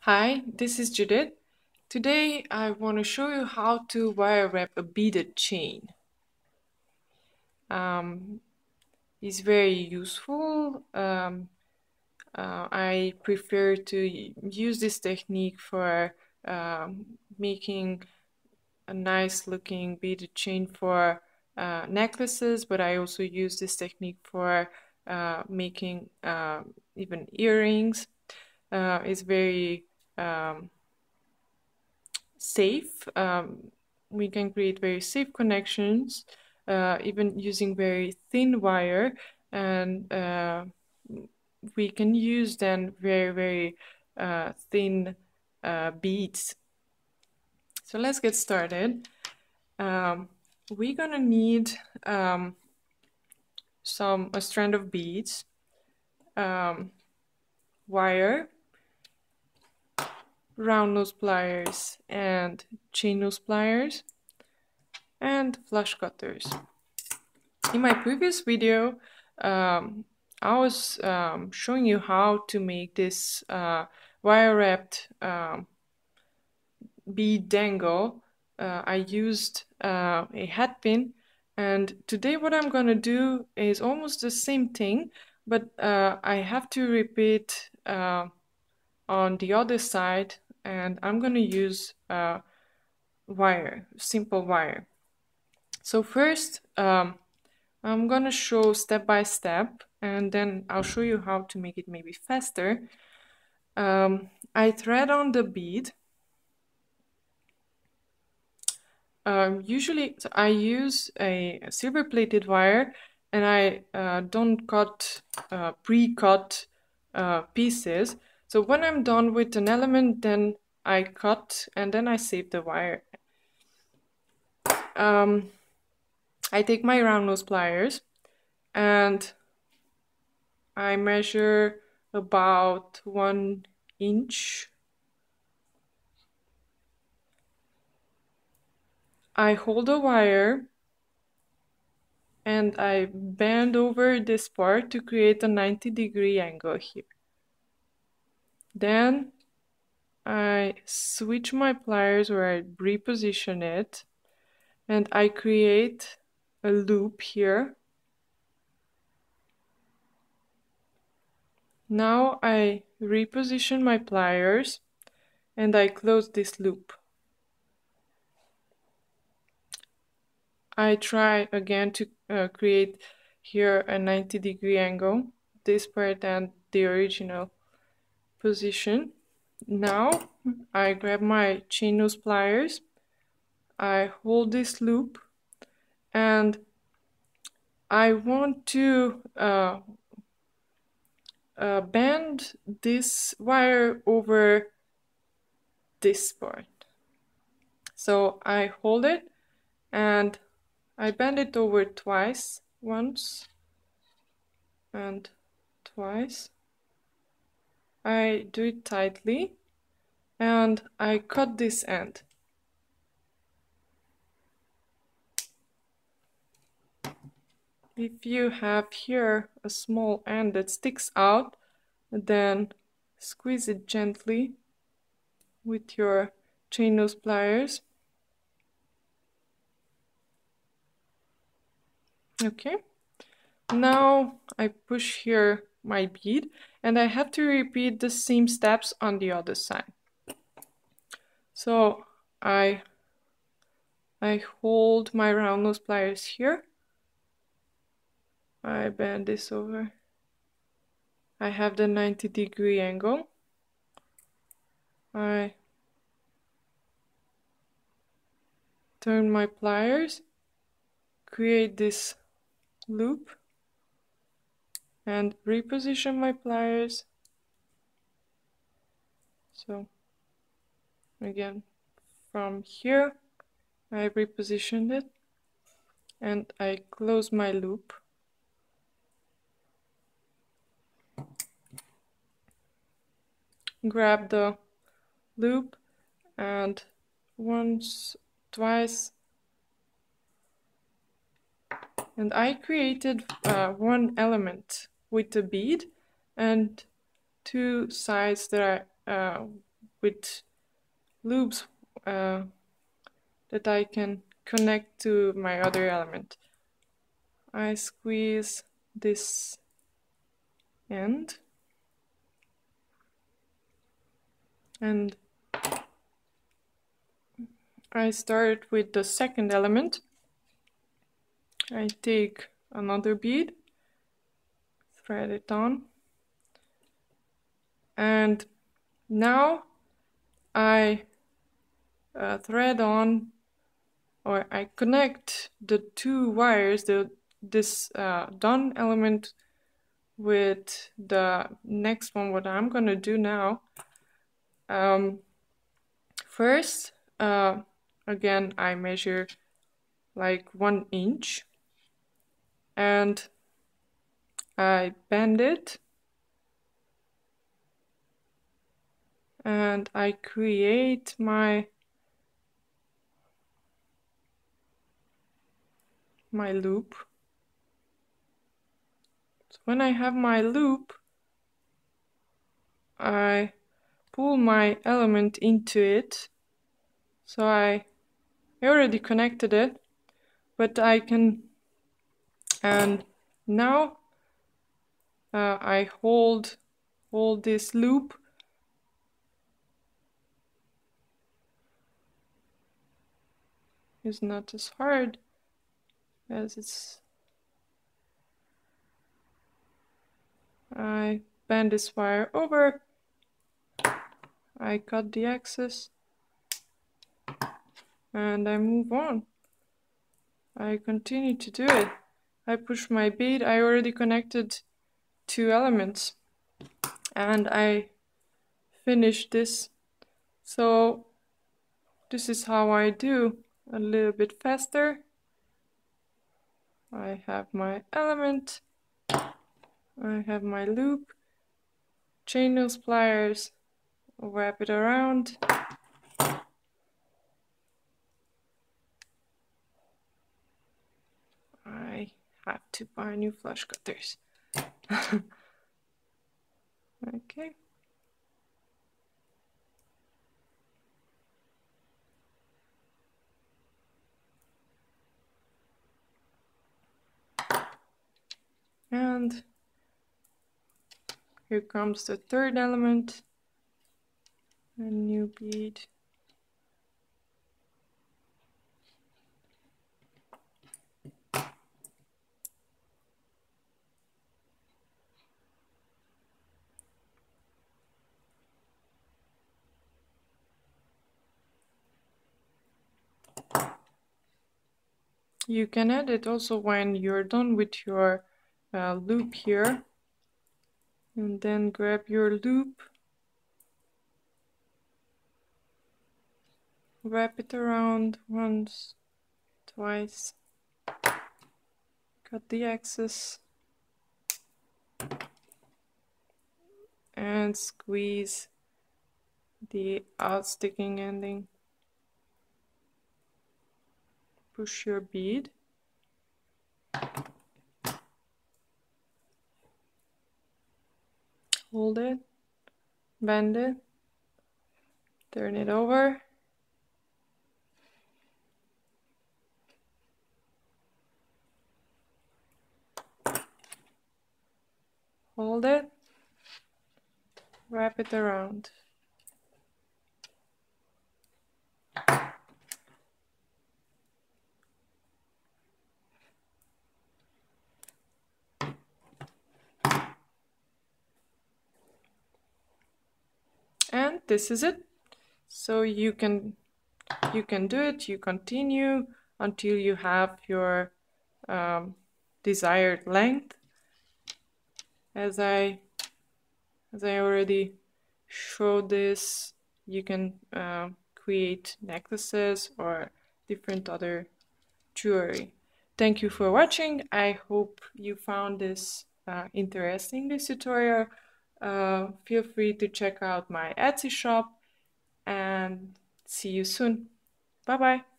Hi, this is Judith. Today I want to show you how to wire wrap a beaded chain. It's very useful. I prefer to use this technique for making a nice looking beaded chain for necklaces, but I also use this technique for making even earrings. It's very safe. We can create very safe connections, even using very thin wire, and we can use then very thin beads. So let's get started. We're gonna need a strand of beads, wire, round nose pliers and chain nose pliers, and flush cutters. In my previous video, I was showing you how to make this wire wrapped bead dangle. I used a hat pin, and today what I'm gonna do is almost the same thing, but I have to repeat on the other side, and I'm gonna use wire, simple wire. So first, I'm gonna show step by step, and then I'll show you how to make it maybe faster. I thread on the bead. Usually I use a silver plated wire, and I don't cut pre-cut pieces. So when I'm done with an element, then I cut and then I save the wire. I take my round nose pliers and I measure about 1 inch. I hold the wire and I bend over this part to create a 90-degree angle here. Then I switch my pliers, or I reposition it, and I create a loop here. Now I reposition my pliers and I close this loop. I try again to create here a 90-degree angle, this part and the original position. Now I grab my chain nose pliers, I hold this loop, and I want to bend this wire over this part. So I hold it and I bend it over twice, once and twice. I do it tightly and I cut this end. If you have here a small end that sticks out, then squeeze it gently with your chain nose pliers. Okay, now I push here my bead and I have to repeat the same steps on the other side. So I hold my round nose pliers here, I bend this over, I have the 90-degree angle, I turn my pliers, create this loop, and reposition my pliers. So again, from here I repositioned it and I close my loop. Grab the loop and once, twice, and I created one element with the bead and two sides that with loops that I can connect to my other element. I squeeze this end and I start with the second element. I take another bead, thread it on, and now I thread on, or I connect the two wires, this done element with the next one. What I'm gonna do now, first, again, I measure like 1 inch and I bend it and I create my loop. So when I have my loop, I pull my element into it. So I already connected it, but I can, and now I hold this loop is not as hard as it's. I bend this wire over, I cut the excess, and I move on. I continue to do it. I push my bead. I already connected 2 elements, and I finish this. So this is how I do, a little bit faster. I have my element, I have my loop, chain those pliers, wrap it around, I have to buy new flush cutters. Okay. And here comes the third element, a new bead. You can add it also when you're done with your loop here, and then grab your loop, wrap it around once, twice, cut the excess, and squeeze the outsticking ending. Push your bead, hold it, bend it, turn it over, hold it, wrap it around. And this is it. So you can do it, you continue until you have your desired length. As I already showed this, you can create necklaces or different other jewelry. Thank you for watching. I hope you found this interesting, this tutorial. Feel free to check out my Etsy shop and see you soon. Bye bye.